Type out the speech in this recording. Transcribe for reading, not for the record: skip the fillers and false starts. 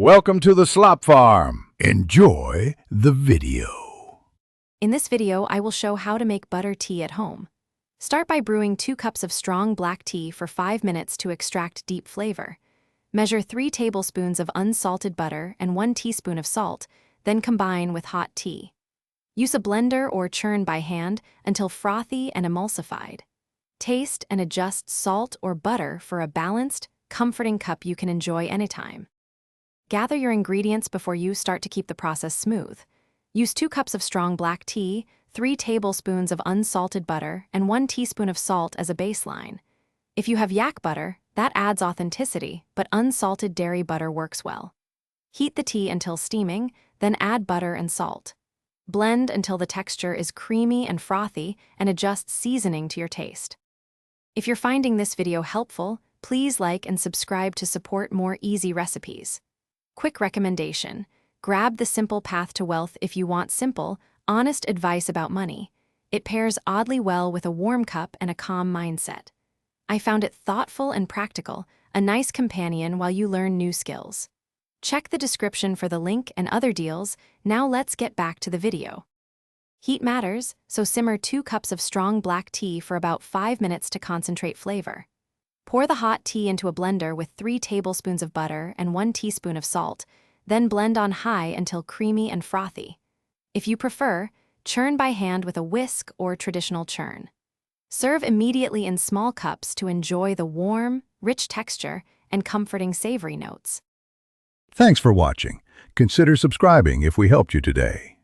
Welcome to the Slop Farm. Enjoy the video. In this video, I will show how to make butter tea at home. Start by brewing 2 cups of strong black tea for 5 minutes to extract deep flavor. Measure 3 tablespoons of unsalted butter and 1 teaspoon of salt, then combine with hot tea. Use a blender or churn by hand until frothy and emulsified. Taste and adjust salt or butter for a balanced, comforting cup you can enjoy anytime. Gather your ingredients before you start to keep the process smooth. Use 2 cups of strong black tea, 3 tablespoons of unsalted butter, and 1 teaspoon of salt as a baseline. If you have yak butter, that adds authenticity, but unsalted dairy butter works well. Heat the tea until steaming, then add butter and salt. Blend until the texture is creamy and frothy, and adjust seasoning to your taste. If you're finding this video helpful, please like and subscribe to support more easy recipes. Quick recommendation: grab the Simple Path to Wealth if you want simple, honest advice about money. It pairs oddly well with a warm cup and a calm mindset. I found it thoughtful and practical, a nice companion while you learn new skills. Check the description for the link and other deals. Now let's get back to the video. Heat matters, so simmer 2 cups of strong black tea for about 5 minutes to concentrate flavor. Pour the hot tea into a blender with 3 tablespoons of butter and 1 teaspoon of salt, then blend on high until creamy and frothy. If you prefer, churn by hand with a whisk or traditional churn. Serve immediately in small cups to enjoy the warm, rich texture and comforting savory notes. Thanks for watching. Consider subscribing if we helped you today.